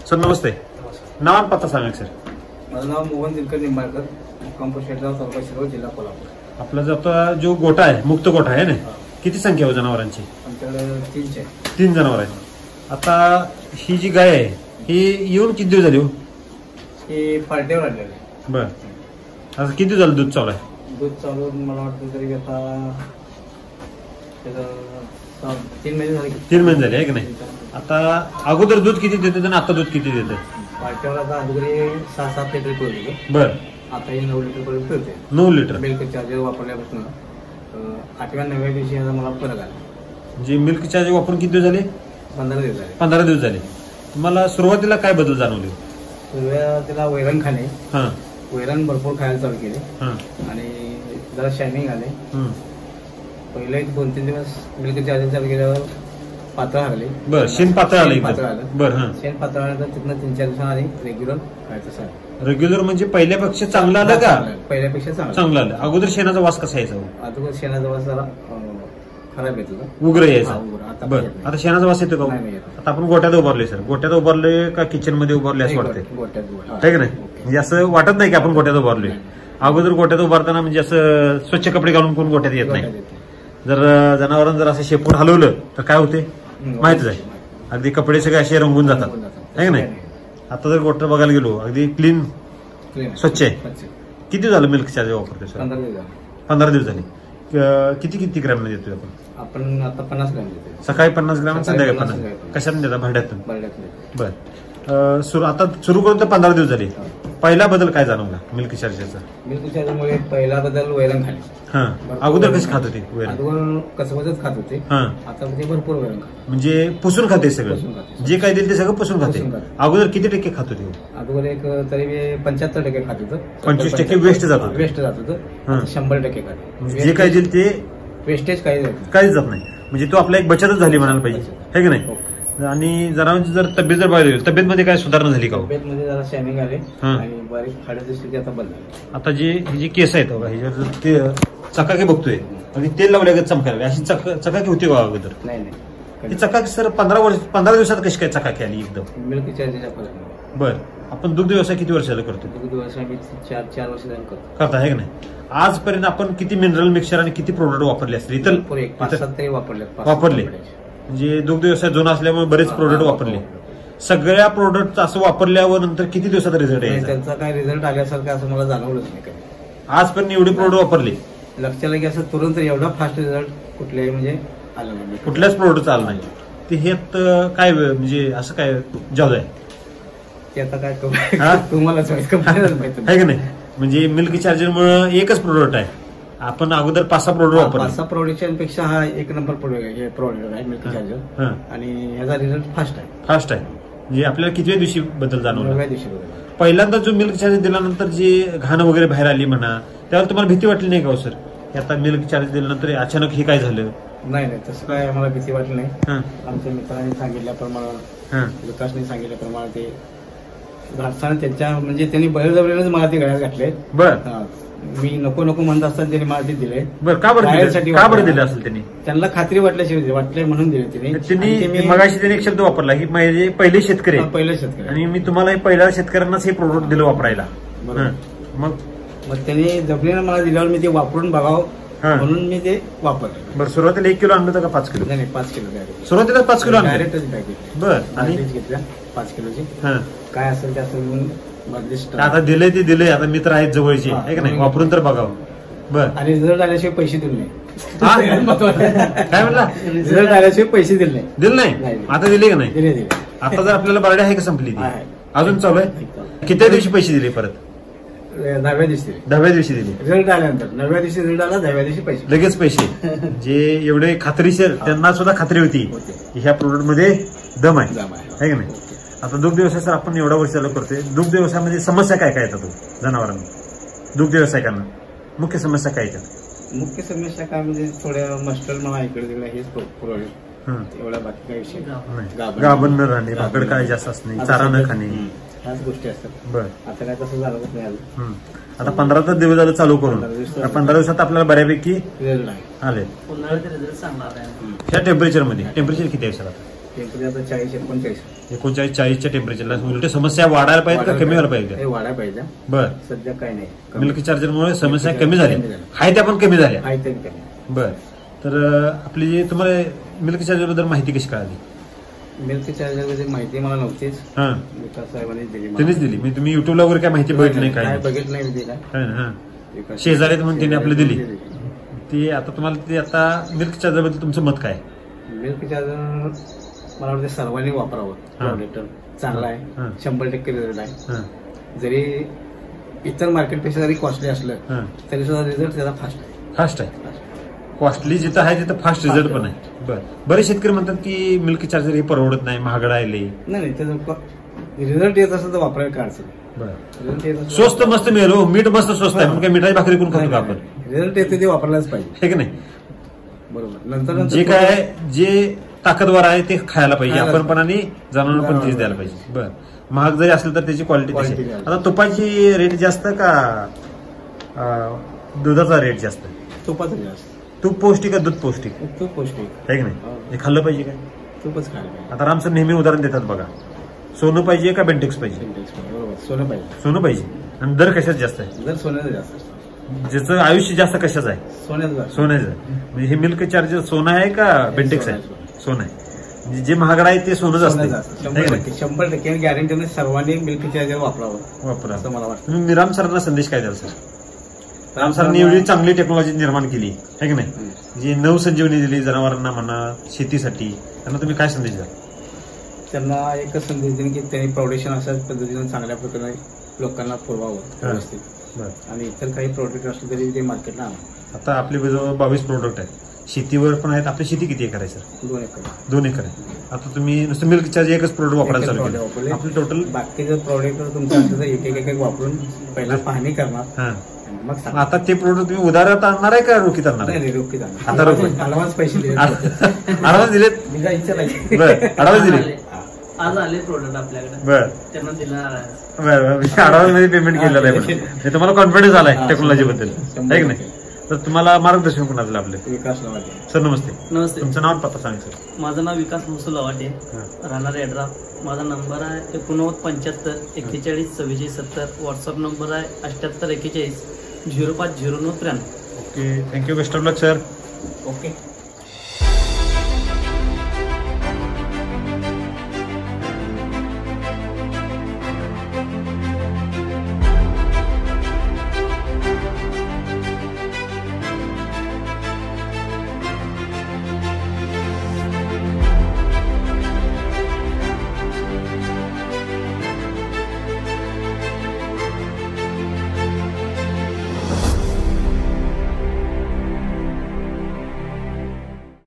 Sir नमस्ते. नाव आणि पत्ता सांगा सर. माझं नाव मोहन दिनकर निंबाळकर, कंपोस्ट शेडगाव, तालुका शिरोळ, जिल्हा कोल्हापूर. आपला जो जो गोठा आहे मुक्त गोठा आहे ना, किती संख्या आहे जनावरांची? आमच्याकडे 3 जनावर आहेत. आता ही जी गाय आहे ही येऊन किती दिवस झाली हो? हे पार्टीवर आणलेले. बर, आता किती दिवस झालं दूध चालू आहे? दूध चालून मला वाटतं तरी आता 3 महिने झाले. 3 महिने झाले आहे की नाही? आता अगोदर दूध किती देते आणि आता दूध किती देते? पार्टीवर आता अगोदर 6-7 लिटर पिळले. बर, आता हे 9 लिटर पर्यंत पिळते. 9 लिटर मिल्क चार्जर वापरल्यापासून 8व्या-9व्या दिवशी आता मला फरक आला. म्हणजे मिल्क चार्जर वापरून किती दिवस झाले? 15 दिवस झाले. 15 दिवस झाले. तुम्हाला सुरुवातीला काय बदल जाणवले? सुरुवातीला वैरण खाणे, हा, वैरण भरपूर खायला चालू केले हा, आणि जरा शायनिंग आले. पहिले 2-3 दिवस मिल्क चार्जर चालू केल्यावर पातळ आले. बर, शेण पातळ आलं पातळ आलं. बर, हा, शेण पातळ आलं. तिथनं 3-4 दिवसांनी रेग्युलर खायचं सर. रेग्युलर म्हणजे पहिल्यापेक्षा चांगलं आलं का? पहिल्यापेक्षा चांगलं आलं. अगोदर शेणाचा वास कसा यायचा? अगोदर शेणाचा वास जरा खराब येतो, उग्र यायचा. बरं, आता शेणाचा वास येतो का? नाही. आता आपण गोट्यात उभारले सर. गोट्यात उभारले का किचन मध्ये उभारले असं वाटतंय? गोट्यात. आहे की नाही? म्हणजे असं वाटत नाही की आपण गोट्यात उभारलोय. अगोदर गोट्यात उभारताना म्हणजे असं स्वच्छ कपडे घालून कोण गोट्यात येत नाही. जर जनावरांना जर असं शेपूट हलवलं तर काय होते माहितीच आहे. अगदी कपडे सगळे असे रंगून जातात, आहे की नाही? आता जर गोठा बघायला गेलो अगदी क्लीन स्वच्छ आहे. किती झालं मिल्क चार्जर वापरतोय सर? 15 दिवस झाले. किती ग्रॅम देतोय आपण? आता 50 ग्रॅम देतो. सकाळी 50 ग्रॅम, संध्याकाळी 50. कशाने देता? भांड्यातून. बर, आता सुरू करून तर 15 दिवस झाले. पहिला बदल काय जाणवला मिल्क चार्जरचा? मिल्क चार्जरमुळे पहिला बदल वैरण खाणे. हा, अगोदर कशी खात होते वैरण? अगोदर कसबतच खात होते. हा, आता ते भरपूर वैरण खाते. म्हणजे पुसून खाते सगळं, जे काय देईल ते सगळं पुसून खाते. अगोदर किती टक्के खात होते? अगोदर एक तरी 75% खात होतं. 25% वेस्ट जात होतं. वेस्ट जात होतं. 100% खाते. जे काय देईल ते वेस्टेज काहीच जात नाही. म्हणजे तो आपला एक बचतच झाली म्हणायला पाहिजे, है की नाही? आणि जनावरांची जर तब्येत जर बघायला गेली, तब्येतमध्ये काय सुधारणा झाली का? तब्येतमध्ये जरा शायनिंग आले आणि बारीक हाडं दिसली की आता बंद. आता जी केस आहेत बघा, ह्याच्यावर ते चकाकी बघतोय आणि तेल लावल्या चमकायला अशी चकाकी होती का अगोदर? नाही. ही चकाकी सर 15 दिवसात कशी काय चकाकी आली एकदम? मिल्क चार्जरच्या फरक. बर, आपण दुग्ध व्यवसाय किती वर्षाला करतो? दुग्ध व्यवसाय मी 4 वर्ष करता, आहे की नाही? आजपर्यंत आपण किती मिनरल मिक्सर आणि किती प्रोडक्ट वापरले असतील? इतर 5-7 वापरले. म्हणजे दुग्ध व्यवसाय जुना असल्यामुळे बरेच प्रोडक्ट वापरले. सगळ्या प्रोडक्ट असं वापरल्यावर नंतर किती दिवसात रिझल्ट आहे? त्यांचा काय रिझल्ट आल्यासारखं असं मला जाणवलंच नाही. आजपर्यंत एवढे प्रोडक्ट वापरले, लक्षाला की असं तुरंत एवढा फास्ट रिझल्ट कुठल्याही म्हणजे आलं नाही. कुठल्याच प्रोडक्ट आलं नाही. ते हे काय म्हणजे असं काय जादू आहे ते? आता काय तुम्हालाच माहिती आहे की नाही? म्हणजे मिल्क चार्जर मुळे एकच प्रोडक्ट आहे. आपण अगोदर 5-6 प्रोडक्ट वापरले. 5-6 प्रोडक्शन पेक्षा हा 1 नंबर प्रोडक्ट आहे मिल्क चार्जर. आणि ह्याचा रिझल्ट फास्ट आहे. म्हणजे आपल्याला कितव्या दिवशी बदल जाणवला? 9व्या दिवशी. पहिल्यांदा जो मिल्क चार्जर दिल्यानंतर जी घाण वगैरे बाहेर आली म्हणा, त्यावर तुम्हाला भीती वाटली नाही का सर? आता मिल्क चार्जर दिल्यानंतर अचानक हे काय झालं? नाही, तसं काय आम्हाला भीती वाटली नाही. आमच्या मित्रांनी सांगितल्याप्रमाणे, विकासने सांगितल्याप्रमाणे ते घाटसाने त्यांच्या म्हणजे त्यांनी बळजबरीनेच मला ते गळ्यात घातले. बर, मी नको म्हणत असताना त्यांनी मला ते दिले. बरं, का बरं दिले असेल त्यांनी? त्यांना खात्री वाटले म्हणून दिले त्यांनी. मगाशी त्यांनी एक शब्द वापरला की माझे पहिले शेतकरी आणि मी तुम्हाला पहिल्या शेतकऱ्यांनाच हे प्रोडक्ट दिलं वापरायला. मग त्यांनी जपलीनं मला दिल्यावर मी ते वापरून बघावं म्हणून मी ते वापरले. बरं, सुरुवातीला 1 किलो आणलं होतं का 5 किलो? नाही, 5 किलो. सुरुवातीला 5 किलो डायरेक्टच पॅकेट. बरं, आणि घेतल्या 5 किलोची. काय असेल ते असं आता दिले ते दिले. आता मित्र आहेत जवळचे, आहे का नाही? वापरून तर बघावं. बरं, आणि रिझल्ट आल्याशिवाय पैसे दिले नाही. काय म्हणला? रिझल्ट आल्याशिवाय पैसे दिले नाही. दिले नाही? आता दिले का नाही? दिले. आता जर आपल्याला बर्डे आहे का संपली ती? अजून चालू आहे. किती दिवशी पैसे दिले परत? 10व्या दिवशी. 10व्या दिवशी दिले. रिझल्ट आल्यानंतर 9व्या दिवशी रिझल्ट आला, 10व्या दिवशी पैसे. लगेच पैसे. जे एवढे खात्रीशीर, त्यांना सुद्धा खात्री होती ह्या प्रोडक्ट मध्ये दम आहे, है का नाही? आता दुग्ध व्यवसाय सर आपण एवढा वर्ष चालू करतोय. दुग्ध व्यवसायामध्ये समस्या काय येतात जनावरांना? दुग्ध व्यवसायिकांना मुख्य समस्या काय येतात? मुख्य समस्या काय म्हणजे थोड्या मस्टल मला इकडे तिकडे हेच प्रोडक्ट, एवढा बाकी काही विषय. गाभण न राहणे, भाकड काय जास्त असणे, चारा न खाणे, ह्याच गोष्टी असतात. बरं, आता काय तसं झालंच नाही. आता 15 दिवस झालं चालू करून 15 दिवसात आपल्याला बऱ्यापैकी आले. उन्हाळ्यात रिझल्ट चांगला आहे. ह्या टेम्परेचर मध्ये टेम्परेचर किती आहे सर? टेम्परेचर आता 40-39. 39-40च्या टेम्परेचरला उलट समस्या वाढायला पाहिजे का कमी व्हायला पाहिजे? हे वाढायला पाहिजे. बर. सध्या काही नाही. मिल्क चार्जरमुळे समस्या कमी झाल्या, हाय त्या पण कमी झाल्या. आहे ते कमी. बर. तर आपली जी तुम्हाला मिल्क चार्जर बद्दल माहिती कशी कळाली? मिल्क चार्जर माहिती मला नव्हतीच. हा, विकास साहेबांनी दिली. त्यांनीच दिली. मी तुम्ही युट्यूबला वगैरे काय माहिती बघितली नाही? काय बघितलं नाही तिला. हा, शेजारी म्हणून त्यांनी आपली दिली ती. आता तुम्हाला ते आता मिल्क चार्जर बद्दल तुमचं मत काय? मिल्क चार्जर मला वाटतं सर्वांनी वापरावं. प्रोडक्ट चांगला आहे, 100% रिझल्ट आहे. जरी इतर मार्केटपेक्षा जरी कॉस्टली असलं तरी सुद्धा रिझल्ट त्याचा फास्ट आहे. कॉस्टली जिथं आहे तिथं फास्ट रिझल्ट पण आहे. बरं. बरेच शेतकरी म्हणतात की मिल्क चार्जर हे परवडत नाही, महागड आहे. नाही, त्याचा रिझल्ट येत असेल तर वापरायला काय अडचण. बरं. स्वस्त मस्त मिळेल हो, मीठ मस्त स्वस्त आहे. काय मिठाई भाकरी करून खातो का आपण? रिझल्ट येते ते वापरायलाच पाहिजे, हे की नाही? बरोबर. नंतर जे काय जे ताकदवर आहे ते खायला पाहिजे आपण पण, आणि जनावरांना पण तेच द्यायला पाहिजे. बरं. महाग जरी असेल तर त्याची क्वालिटी कशी? आता तुपाची रेट जास्त का दुधाचा रेट जास्त? तुपाचं जास्त. तूप पौष्टिक का दूध पौष्टिक? तूप पौष्टिक आहे की नाही? हे खाल्लं पाहिजे काय? तूपच खायला पाहिजे. आता रामसर नेहमी उदाहरण देतात बघा, सोनं पाहिजे का बेंटेक्स पाहिजे? बरोबर, सोनं पाहिजे. सोनं पाहिजे. आणि दर कशात जास्त आहे? दर सोन्याचं जास्त. ज्याचं आयुष्य जास्त कशाचं आहे? सोन्याचं. म्हणजे हे मिल्क चार्जर सोनं आहे का बेंटेक्स आहे? सोनं आहे. जे महागड आहे ते सोनंच असतं. 100% गॅरंटीने सर्वांनी मिल्क चार्जर वापरा असं मला वाटतं. तुम्ही राम सरांना संदेश काय द्याल सर? राम सरांनी एवढी चांगली टेक्नॉलॉजी निर्माण केली आहे की नाही, जी नवसंजीवनी दिली जनावरांना म्हणा, शेतीसाठी, त्यांना तुम्ही काय संदेश द्याल? त्यांना एकच संदेश देईन की त्यांनी प्रोडक्शन अशाच पद्धतीने चांगल्या प्रकारे लोकांना पुरवावं व्यवस्थित. आणि इतर काही प्रोडक्ट असले तरी ते मार्केटला आणा. आता आपले जवळ 22 प्रोडक्ट आहेत, शेतीवर पण आहेत. आपली शेती किती एकर आहे सर? 2 एकर. 2 एकर आहे. आता तुम्ही नुसतं मिल्क चार्जर एकच प्रोडक्ट वापरायला चालू केलं, आपलं टोटल बाकीचं प्रोडक्ट तुमचं एक वापरून पहिला पाहणी करणार. मग आता ते प्रोडक्ट तुम्ही उधारात आणणार आहे का रोखीत आणणार आहे? रोखीत आणणार. आता रोखीत ऍडव्हान्स पैसे दिले. ऍडव्हान्स दिलेत? ऍडव्हान्स दिले. आज आले प्रोडक्ट आपल्याकडे. बरं. त्यांना दिला. ऍडव्हान्स मध्ये पेमेंट केलेलं आहे. पण तुम्हाला कॉन्फिडन्स आलाय टेक्नॉलॉजी बद्दल, आहे की नाही? तर तुम्हाला मार्गदर्शन कोण झालं आपले? विकास लवाटे सर. नमस्ते. नमस्ते. तुमचं नाव पत्ता सांगा सर. माझं नाव विकास महसूल लवाटे, राहणार एड्रा. माझा नंबर आहे 8975 41 46 70. व्हॉट्सअप नंबर आहे 78 41 05 09 93. Okay, thank you. Best of luck sir. Okay.